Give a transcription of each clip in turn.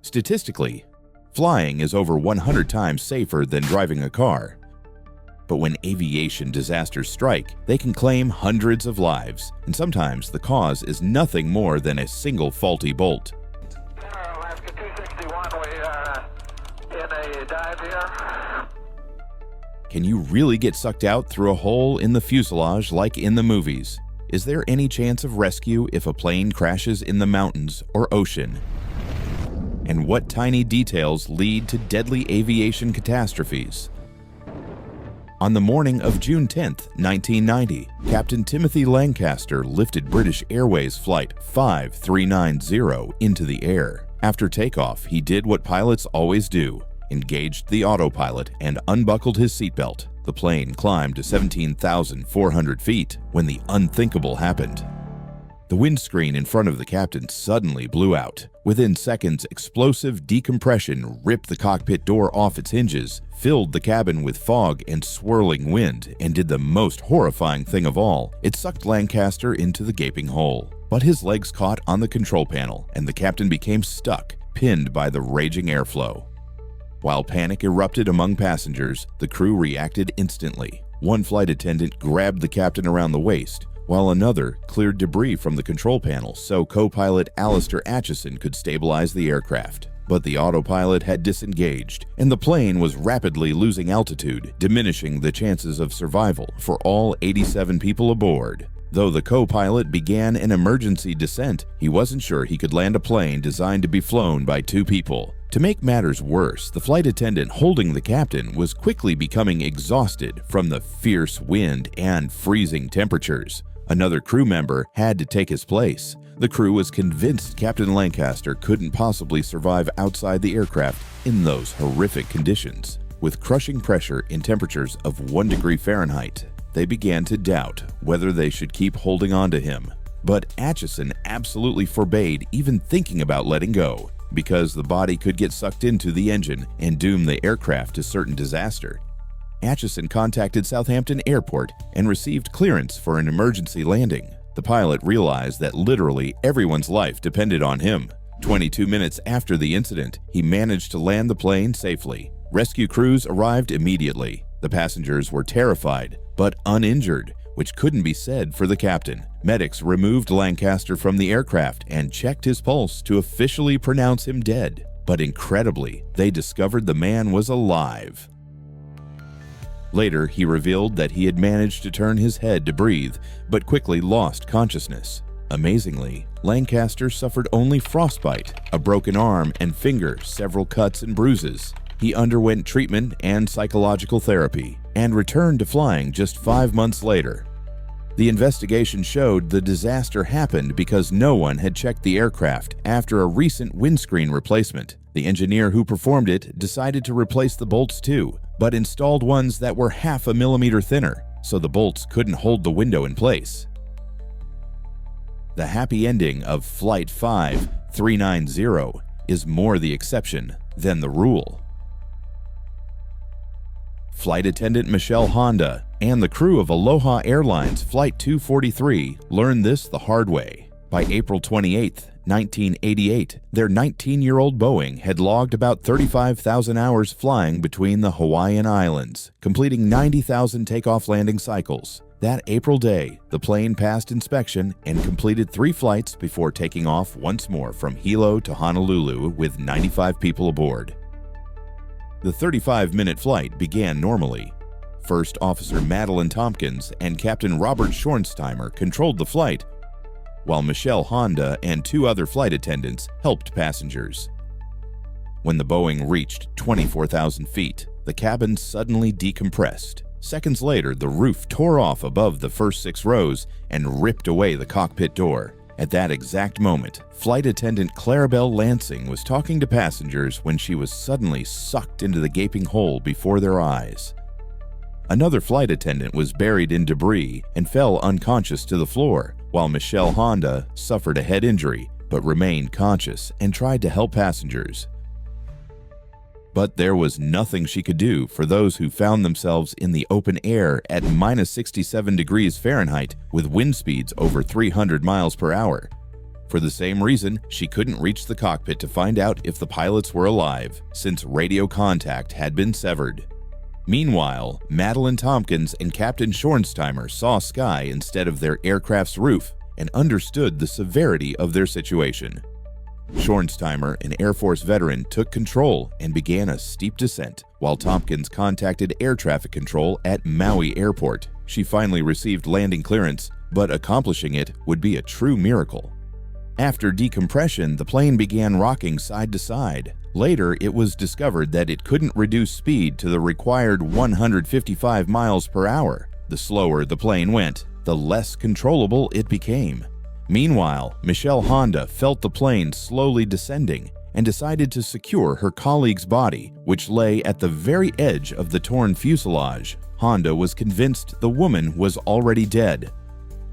Statistically, flying is over 100 times safer than driving a car. But when aviation disasters strike, they can claim hundreds of lives, and sometimes the cause is nothing more than a single faulty bolt. Alaska 261, we are in a dive here. Can you really get sucked out through a hole in the fuselage like in the movies? Is there any chance of rescue if a plane crashes in the mountains or ocean? And what tiny details lead to deadly aviation catastrophes? On the morning of June 10, 1990, Captain Timothy Lancaster lifted British Airways Flight 5390 into the air. After takeoff, he did what pilots always do, engaged the autopilot and unbuckled his seatbelt. The plane climbed to 17,400 feet when the unthinkable happened. The windscreen in front of the captain suddenly blew out. Within seconds, explosive decompression ripped the cockpit door off its hinges, filled the cabin with fog and swirling wind, and did the most horrifying thing of all. It sucked Lancaster into the gaping hole. But his legs caught on the control panel, and the captain became stuck, pinned by the raging airflow. While panic erupted among passengers, the crew reacted instantly. One flight attendant grabbed the captain around the waist, while another cleared debris from the control panel so co-pilot Alistair Atchison could stabilize the aircraft. But the autopilot had disengaged, and the plane was rapidly losing altitude, diminishing the chances of survival for all 87 people aboard. Though the co-pilot began an emergency descent, he wasn't sure he could land a plane designed to be flown by two people. To make matters worse, the flight attendant holding the captain was quickly becoming exhausted from the fierce wind and freezing temperatures. Another crew member had to take his place. The crew was convinced Captain Lancaster couldn't possibly survive outside the aircraft in those horrific conditions. With crushing pressure in temperatures of 1 degree Fahrenheit, they began to doubt whether they should keep holding on to him. But Atchison absolutely forbade even thinking about letting go, because the body could get sucked into the engine and doom the aircraft to certain disaster. Atchison contacted Southampton Airport and received clearance for an emergency landing. The pilot realized that literally everyone's life depended on him. 22 minutes after the incident, he managed to land the plane safely. Rescue crews arrived immediately. The passengers were terrified, but uninjured, which couldn't be said for the captain. Medics removed Lancaster from the aircraft and checked his pulse to officially pronounce him dead. But incredibly, they discovered the man was alive. Later, he revealed that he had managed to turn his head to breathe, but quickly lost consciousness. Amazingly, Lancaster suffered only frostbite, a broken arm and finger, several cuts and bruises. He underwent treatment and psychological therapy, and returned to flying just 5 months later. The investigation showed the disaster happened because no one had checked the aircraft after a recent windscreen replacement. The engineer who performed it decided to replace the bolts too, but installed ones that were half a millimeter thinner, so the bolts couldn't hold the window in place. The happy ending of Flight 5390 is more the exception than the rule. Flight attendant Michelle Honda and the crew of Aloha Airlines Flight 243 learned this the hard way. By April 28, 1988, their 19-year-old Boeing had logged about 35,000 hours flying between the Hawaiian Islands, completing 90,000 takeoff-landing cycles. That April day, the plane passed inspection and completed 3 flights before taking off once more from Hilo to Honolulu with 95 people aboard. The 35-minute flight began normally. First Officer Madeline Tompkins and Captain Robert Schornsteimer controlled the flight, while Michelle Honda and 2 other flight attendants helped passengers. When the Boeing reached 24,000 feet, the cabin suddenly decompressed. Seconds later, the roof tore off above the first 6 rows and ripped away the cockpit door. At that exact moment, flight attendant Clarabelle Lansing was talking to passengers when she was suddenly sucked into the gaping hole before their eyes. Another flight attendant was buried in debris and fell unconscious to the floor, while Michelle Honda suffered a head injury but remained conscious and tried to help passengers. But there was nothing she could do for those who found themselves in the open air at -67 degrees Fahrenheit with wind speeds over 300 miles per hour. For the same reason, she couldn't reach the cockpit to find out if the pilots were alive, since radio contact had been severed. Meanwhile, Madeline Tompkins and Captain Schornsteimer saw sky instead of their aircraft's roof and understood the severity of their situation. Schornsteimer, an Air Force veteran, took control and began a steep descent, while Tompkins contacted air traffic control at Maui Airport. She finally received landing clearance, but accomplishing it would be a true miracle. After decompression, the plane began rocking side to side. Later, it was discovered that it couldn't reduce speed to the required 155 miles per hour. The slower the plane went, the less controllable it became. Meanwhile, Michelle Honda felt the plane slowly descending and decided to secure her colleague's body, which lay at the very edge of the torn fuselage. Honda was convinced the woman was already dead.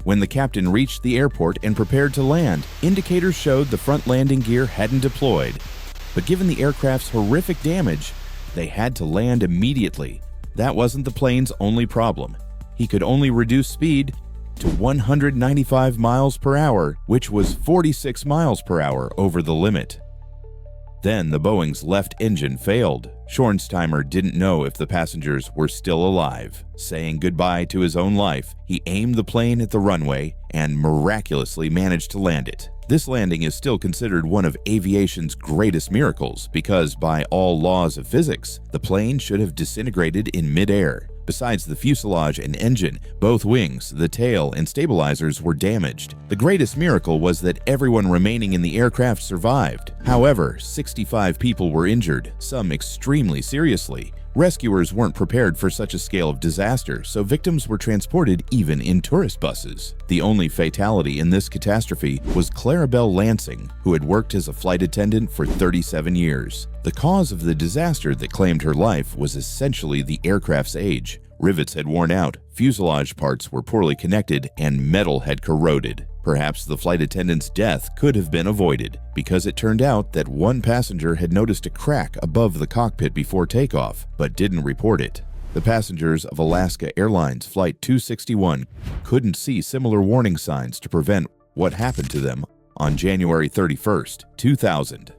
When the captain reached the airport and prepared to land, indicators showed the front landing gear hadn't deployed. But given the aircraft's horrific damage, they had to land immediately. That wasn't the plane's only problem. He could only reduce speed to 195 miles per hour, which was 46 miles per hour over the limit. Then the Boeing's left engine failed. Schornsteimer didn't know if the passengers were still alive. Saying goodbye to his own life, he aimed the plane at the runway and miraculously managed to land it. This landing is still considered one of aviation's greatest miracles because, by all laws of physics, the plane should have disintegrated in midair. Besides the fuselage and engine, both wings, the tail, and stabilizers were damaged. The greatest miracle was that everyone remaining in the aircraft survived. However, 65 people were injured, some extremely seriously. Rescuers weren't prepared for such a scale of disaster, so victims were transported even in tourist buses. The only fatality in this catastrophe was Clarabelle Lansing, who had worked as a flight attendant for 37 years. The cause of the disaster that claimed her life was essentially the aircraft's age. Rivets had worn out, fuselage parts were poorly connected, and metal had corroded. Perhaps the flight attendant's death could have been avoided, because it turned out that one passenger had noticed a crack above the cockpit before takeoff, but didn't report it. The passengers of Alaska Airlines Flight 261 couldn't see similar warning signs to prevent what happened to them on January 31st, 2000.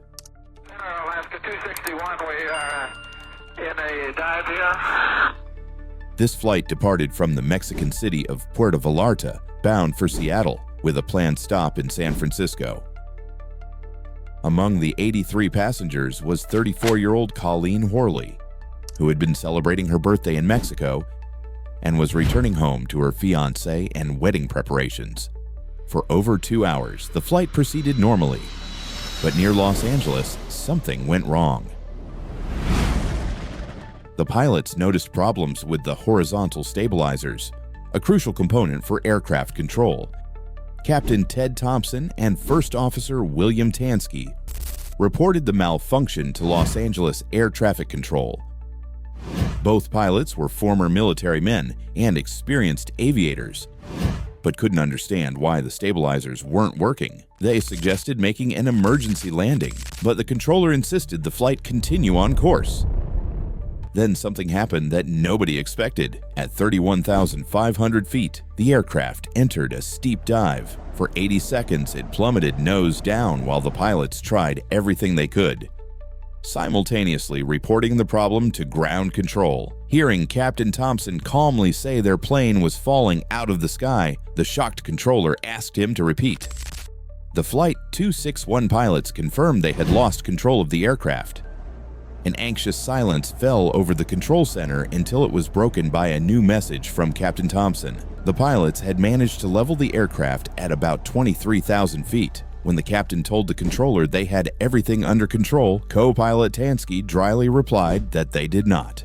Alaska 261, we are in a dive here. This flight departed from the Mexican city of Puerto Vallarta, bound for Seattle, with a planned stop in San Francisco. Among the 83 passengers was 34-year-old Colleen Horley, who had been celebrating her birthday in Mexico and was returning home to her fiancé and wedding preparations. For over 2 hours, the flight proceeded normally, but near Los Angeles, something went wrong. The pilots noticed problems with the horizontal stabilizers, a crucial component for aircraft control. Captain Ted Thompson and First Officer William Tansky reported the malfunction to Los Angeles Air Traffic Control. Both pilots were former military men and experienced aviators, but couldn't understand why the stabilizers weren't working. They suggested making an emergency landing, but the controller insisted the flight continue on course. Then something happened that nobody expected. At 31,500 feet, the aircraft entered a steep dive. For 80 seconds, it plummeted nose down while the pilots tried everything they could, simultaneously reporting the problem to ground control. Hearing Captain Thompson calmly say their plane was falling out of the sky, the shocked controller asked him to repeat. The Flight 261 pilots confirmed they had lost control of the aircraft. An anxious silence fell over the control center until it was broken by a new message from Captain Thompson. The pilots had managed to level the aircraft at about 23,000 feet. When the captain told the controller they had everything under control, co-pilot Tansky dryly replied that they did not.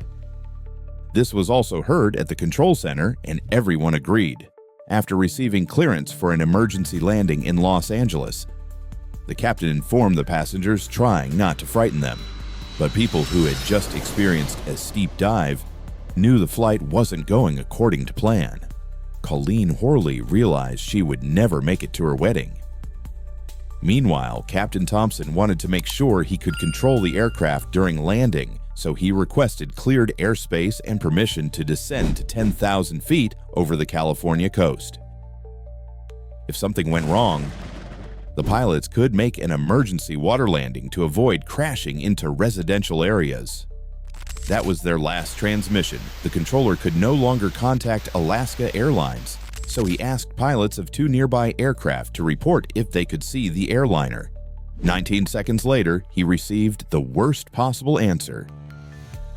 This was also heard at the control center, and everyone agreed. After receiving clearance for an emergency landing in Los Angeles, the captain informed the passengers, trying not to frighten them. But people who had just experienced a steep dive knew the flight wasn't going according to plan. Colleen Horley realized she would never make it to her wedding. Meanwhile, Captain Thompson wanted to make sure he could control the aircraft during landing, so he requested cleared airspace and permission to descend to 10,000 feet over the California coast. If something went wrong, The pilots could make an emergency water landing to avoid crashing into residential areas. That was their last transmission. The controller could no longer contact Alaska Airlines, so he asked pilots of 2 nearby aircraft to report if they could see the airliner. 19 seconds later, he received the worst possible answer.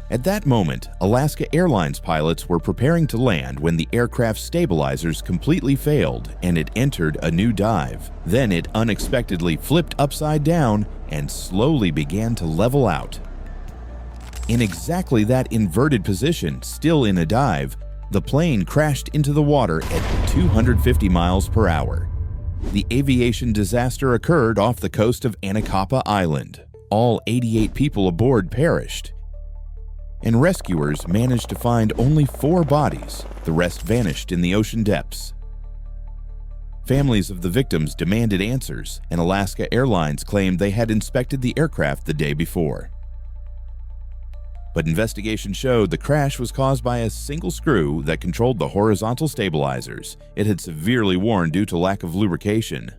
At that moment, Alaska Airlines pilots were preparing to land when the aircraft's stabilizers completely failed and it entered a new dive. Then it unexpectedly flipped upside down and slowly began to level out. In exactly that inverted position, still in a dive, the plane crashed into the water at 250 miles per hour. The aviation disaster occurred off the coast of Anacapa Island. All 88 people aboard perished, and rescuers managed to find only 4 bodies. The rest vanished in the ocean depths. Families of the victims demanded answers, and Alaska Airlines claimed they had inspected the aircraft the day before. But investigation showed the crash was caused by a single screw that controlled the horizontal stabilizers. It had severely worn due to lack of lubrication.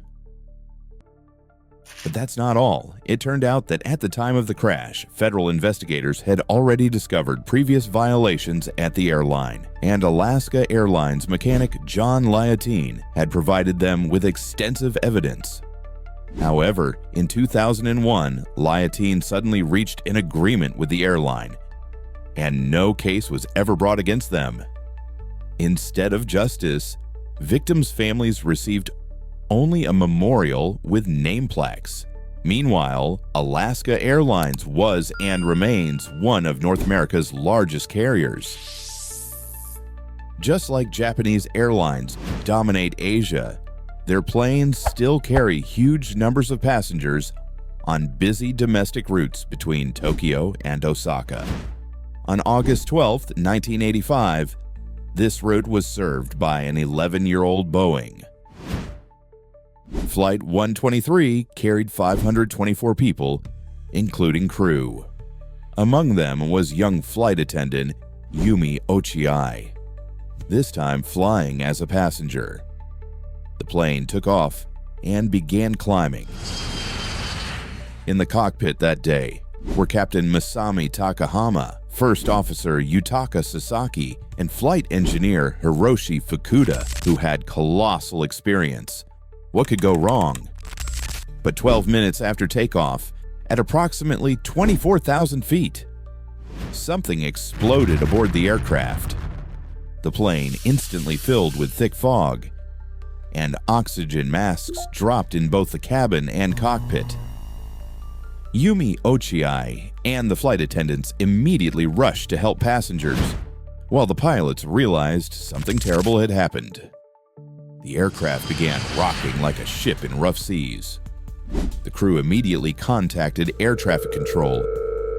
But that's not all. It turned out that at the time of the crash, federal investigators had already discovered previous violations at the airline, and Alaska Airlines mechanic John Liotine had provided them with extensive evidence. However, in 2001, Liotine suddenly reached an agreement with the airline, and no case was ever brought against them. Instead of justice, victims' families received only a memorial with name plaques. Meanwhile, Alaska Airlines was and remains one of North America's largest carriers. Just like Japanese airlines dominate Asia, their planes still carry huge numbers of passengers on busy domestic routes between Tokyo and Osaka. On August 12, 1985, this route was served by an 11-year-old Boeing. Flight 123 carried 524 people, including crew. Among them was young flight attendant Yumi Ochiai, this time flying as a passenger. The plane took off and began climbing. In the cockpit that day were Captain Masami Takahama, First Officer Yutaka Sasaki, and Flight Engineer Hiroshi Fukuda, who had colossal experience. What could go wrong? But 12 minutes after takeoff, at approximately 24,000 feet, something exploded aboard the aircraft. The plane instantly filled with thick fog, and oxygen masks dropped in both the cabin and cockpit. Yumi Ochiai and the flight attendants immediately rushed to help passengers, while the pilots realized something terrible had happened. The aircraft began rocking like a ship in rough seas. The crew immediately contacted air traffic control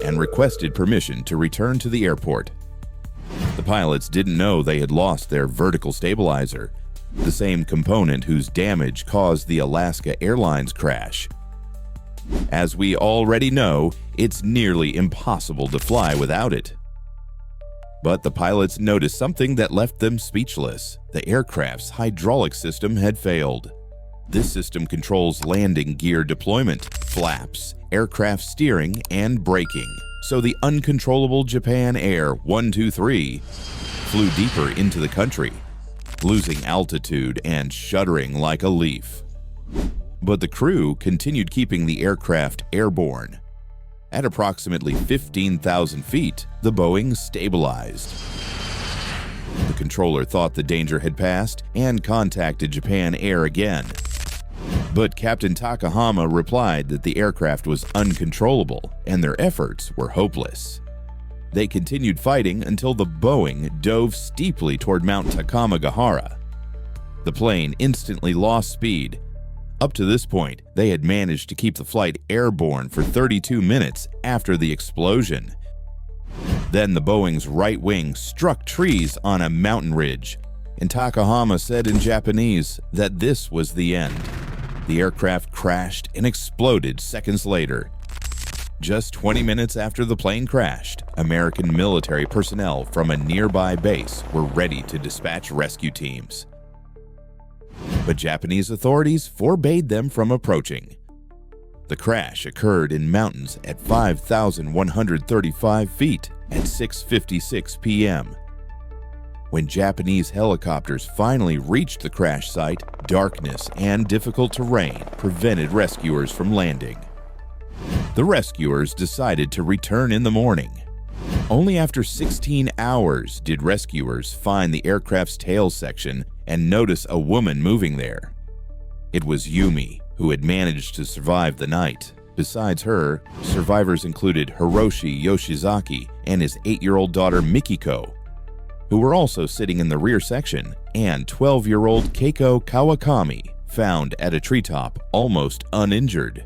and requested permission to return to the airport. The pilots didn't know they had lost their vertical stabilizer, the same component whose damage caused the Alaska Airlines crash. As we already know, it's nearly impossible to fly without it. But the pilots noticed something that left them speechless. The aircraft's hydraulic system had failed. This system controls landing gear deployment, flaps, aircraft steering, and braking. So the uncontrollable Japan Air 123 flew deeper into the country, losing altitude and shuddering like a leaf. But the crew continued keeping the aircraft airborne. At approximately 15,000 feet, the Boeing stabilized. The controller thought the danger had passed and contacted Japan Air again. But Captain Takahama replied that the aircraft was uncontrollable and their efforts were hopeless. They continued fighting until the Boeing dove steeply toward Mount Takamagahara. The plane instantly lost speed. Up to this point, they had managed to keep the flight airborne for 32 minutes after the explosion. Then the Boeing's right wing struck trees on a mountain ridge, and Takahama said in Japanese that this was the end. The aircraft crashed and exploded seconds later. Just 20 minutes after the plane crashed, American military personnel from a nearby base were ready to dispatch rescue teams. but Japanese authorities forbade them from approaching. The crash occurred in mountains at 5,135 feet at 6:56 p.m. When Japanese helicopters finally reached the crash site, darkness and difficult terrain prevented rescuers from landing. The rescuers decided to return in the morning. Only after 16 hours did rescuers find the aircraft's tail section and notice a woman moving there. It was Yumi, who had managed to survive the night. Besides her, survivors included Hiroshi Yoshizaki and his 8-year-old daughter Mikiko, who were also sitting in the rear section, and 12-year-old Keiko Kawakami, found at a treetop almost uninjured.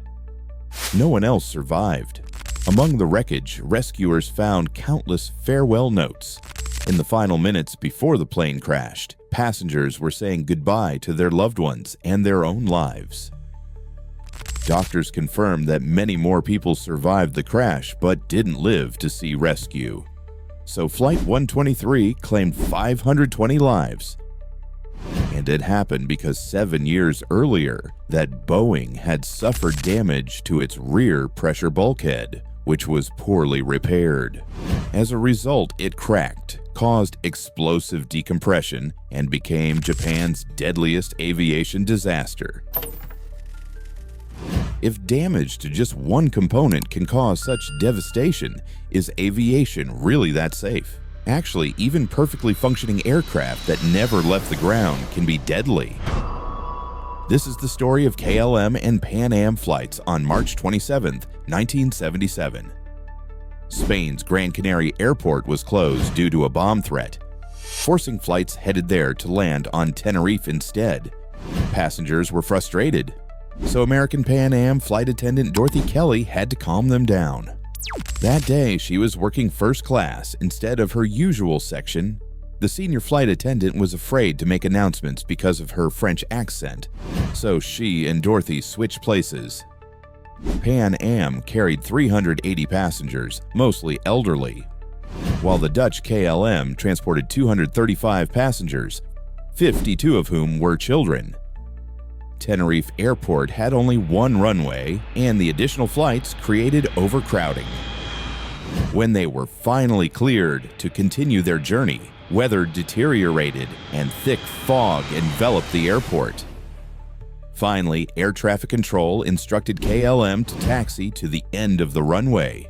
No one else survived. Among the wreckage, rescuers found countless farewell notes. In the final minutes before the plane crashed, passengers were saying goodbye to their loved ones and their own lives. Doctors confirmed that many more people survived the crash but didn't live to see rescue. So Flight 123 claimed 520 lives. And it happened because 7 years earlier, that Boeing had suffered damage to its rear pressure bulkhead, which was poorly repaired. As a result, it cracked, caused explosive decompression, and became Japan's deadliest aviation disaster. If damage to just one component can cause such devastation, is aviation really that safe? Actually, even perfectly functioning aircraft that never left the ground can be deadly. This is the story of KLM and Pan Am flights on March 27, 1977. Spain's Gran Canaria airport was closed due to a bomb threat, forcing flights headed there to land on Tenerife instead. Passengers were frustrated, so American Pan Am flight attendant Dorothy Kelly had to calm them down. That day, she was working first class instead of her usual section. The senior flight attendant was afraid to make announcements because of her French accent, so she and Dorothy switched places. Pan Am carried 380 passengers, mostly elderly, while the Dutch KLM transported 235 passengers, 52 of whom were children. Tenerife Airport had only one runway, and the additional flights created overcrowding. When they were finally cleared to continue their journey, weather deteriorated and thick fog enveloped the airport. Finally, air traffic control instructed KLM to taxi to the end of the runway,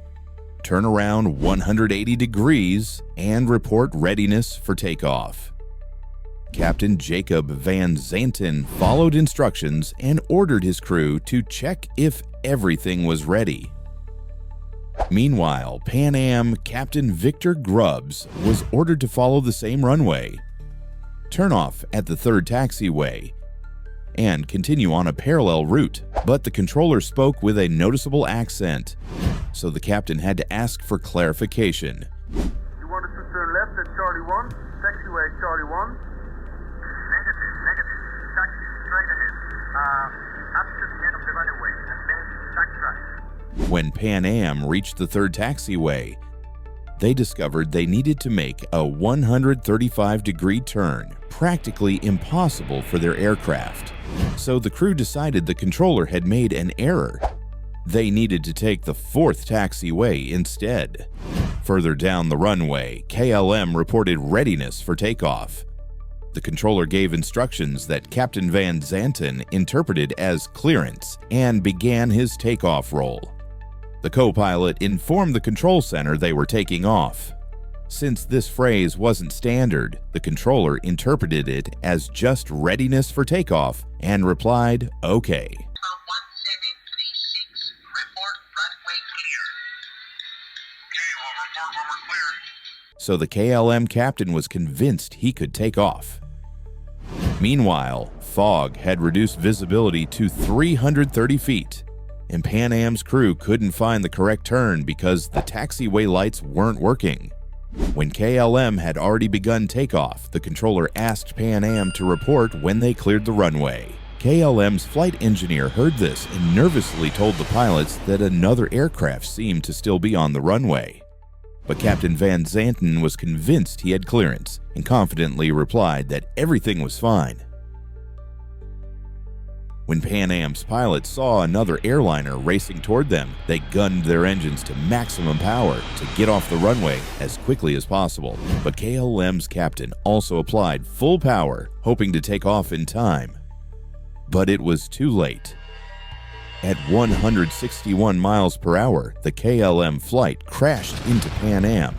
turn around 180 degrees, and report readiness for takeoff. Captain Jacob Van Zanten followed instructions and ordered his crew to check if everything was ready. Meanwhile, Pan Am Captain Victor Grubbs was ordered to follow the same runway, turn off at the third taxiway, and continue on a parallel route, but the controller spoke with a noticeable accent, so the captain had to ask for clarification. You want us to turn left at Charlie 1, taxiway Charlie 1. Negative. Taxi straight ahead. Up to the end of the runway, and then taxi right. When Pan Am reached the third taxiway, they discovered they needed to make a 135-degree turn, practically impossible for their aircraft. So the crew decided the controller had made an error. They needed to take the fourth taxiway instead. Further down the runway, KLM reported readiness for takeoff. The controller gave instructions that Captain Van Zanten interpreted as clearance and began his takeoff roll. The co-pilot informed the control center they were taking off. Since this phrase wasn't standard, the controller interpreted it as just readiness for takeoff and replied, "Okay." 1736, report runway clear. Okay, we'll report when we're cleared. So the KLM captain was convinced he could take off. Meanwhile, fog had reduced visibility to 330 feet, and Pan Am's crew couldn't find the correct turn because the taxiway lights weren't working. When KLM had already begun takeoff, the controller asked Pan Am to report when they cleared the runway. KLM's flight engineer heard this and nervously told the pilots that another aircraft seemed to still be on the runway. But Captain Van Zanten was convinced he had clearance and confidently replied that everything was fine. When Pan Am's pilots saw another airliner racing toward them, they gunned their engines to maximum power to get off the runway as quickly as possible. But KLM's captain also applied full power, hoping to take off in time. But it was too late. At 161 miles per hour, the KLM flight crashed into Pan Am.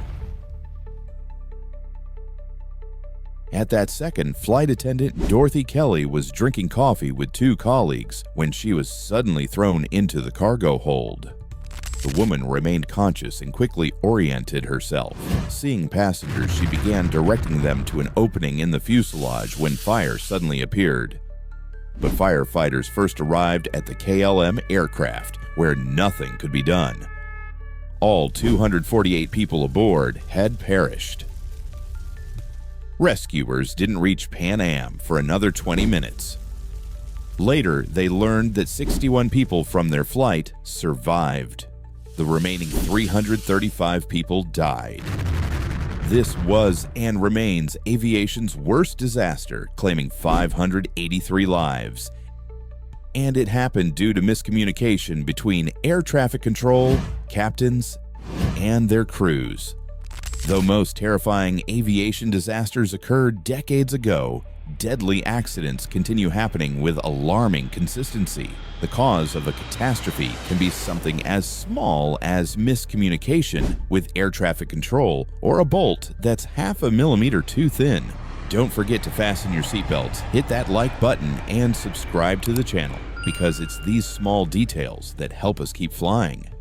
At that second, flight attendant Dorothy Kelly was drinking coffee with two colleagues when she was suddenly thrown into the cargo hold. The woman remained conscious and quickly oriented herself. Seeing passengers, she began directing them to an opening in the fuselage when fire suddenly appeared. But firefighters first arrived at the KLM aircraft, where nothing could be done. All 248 people aboard had perished. Rescuers didn't reach Pan Am for another 20 minutes. Later, they learned that 61 people from their flight survived. The remaining 335 people died. This was and remains aviation's worst disaster, claiming 583 lives. And it happened due to miscommunication between air traffic control, captains, and their crews. Though most terrifying aviation disasters occurred decades ago, deadly accidents continue happening with alarming consistency. The cause of a catastrophe can be something as small as miscommunication with air traffic control or a bolt that's half a millimeter too thin. Don't forget to fasten your seatbelts, hit that like button, and subscribe to the channel, because it's these small details that help us keep flying.